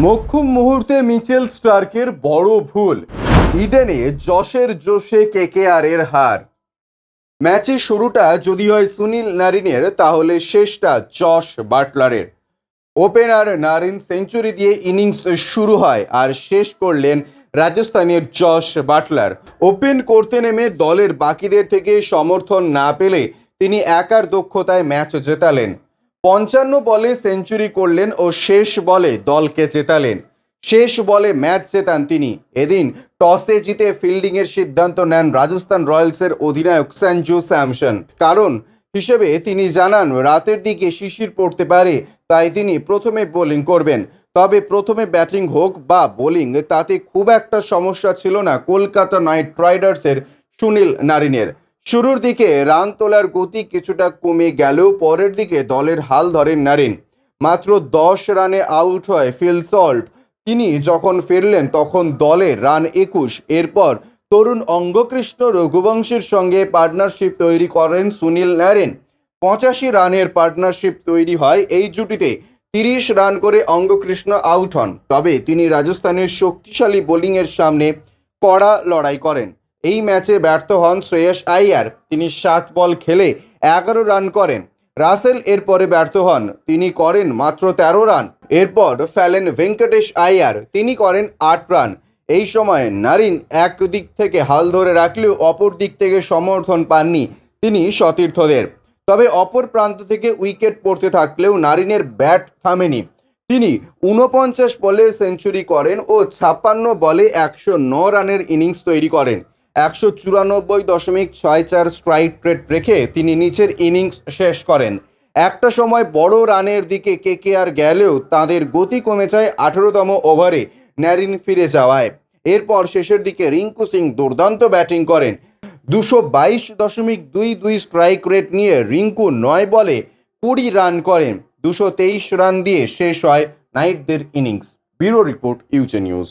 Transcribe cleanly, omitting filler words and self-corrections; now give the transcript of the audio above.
মোক্ষম মুহূর্তে মিচেল স্টার্কের বড় ভুল। ইডেনে জশের জোশে কেকেআরের হার। ম্যাচের শুরুটা যদি হয় সুনীল নারিনের, তাহলে শেষটা জশ বাটলারের। ওপেনার নারিন সেঞ্চুরি দিয়ে ইনিংস শুরু হয় আর শেষ করলেন রাজস্থানের জশ বাটলার। ওপেন করতে নেমে দলের বাকিদের থেকে সমর্থন না পেলে তিনি একার দক্ষতায় ম্যাচ জেতালেন। 55 বলে সেঞ্চুরি করলেন ও শেষ বলে দলকে জেতালেন। শেষ বলে ম্যাচ জেতান তিনি। এদিন টসে জিতে ফিল্ডিংয়ের সিদ্ধান্ত নেন রাজস্থান রয়্যালসের অধিনায়ক সঞ্জু স্যামসন। কারণ হিসেবে তিনি জানান রাতের দিকে শিশির পড়তে পারে, তাই তিনি প্রথমে বোলিং করবেন। তবে প্রথমে ব্যাটিং হোক বা বোলিং, তাতে খুব একটা সমস্যা ছিল না কলকাতা নাইট রাইডার্সের সুনীল নারিনের। শুরুর দিকে রান তোলার গতি কিছুটা কমে গেলেও পরের দিকে দলের হাল ধরেন নারিন। মাত্র 10 রানে আউট হয় ফিল সল্ট। তিনি যখন ফিরলেন তখন দলের রান 21। এরপর তরুণ অঙ্গকৃষ্ণ রঘুবংশের সঙ্গে পার্টনারশিপ তৈরি করেন সুনীল নারিন। 85 রানের পার্টনারশিপ তৈরি হয় এই জুটিতে। 30 রান করে অঙ্গকৃষ্ণ আউট হন। তবে তিনি রাজস্থানের শক্তিশালী বোলিংয়ের সামনে কড়া লড়াই করেন। এই ম্যাচে ব্যর্থ হন শ্রেয়স আইয়ার। তিনি 7 বল খেলে 11 রান করেন। রাসেল এরপরে ব্যর্থ হন, তিনি করেন মাত্র 13 রান। এরপর ফেলেন ভেঙ্কটেশ আইয়ার, তিনি করেন 8 রান। এই সময় নারিন এক দিক থেকে হাল ধরে রাখলেও অপর দিক থেকে সমর্থন পাননি তিনি সতীর্থদের। তবে অপর প্রান্ত থেকে উইকেট পড়তে থাকলেও নারিনের ব্যাট থামেনি। তিনি 49 বলে সেঞ্চুরি করেন ও 56 বলে 109 রানের ইনিংস তৈরি করেন। 194.64 স্ট্রাইক রেট রেখে তিনি নিচের ইনিংস শেষ করেন। একটা সময় বড় রানের দিকে কেকেআর গেলেও তাদের গতি কমে যায় 18তম ওভারে নারিন ফিরে যাওয়ায়। এরপর শেষের দিকে রিঙ্কু সিং দুর্দান্ত ব্যাটিং করেন। 222.22 স্ট্রাইক রেট নিয়ে রিঙ্কু 9 বলে 20 রান করেন। 223 রান দিয়ে শেষ হয় নাইটদের innings. Bureau report, UJ news.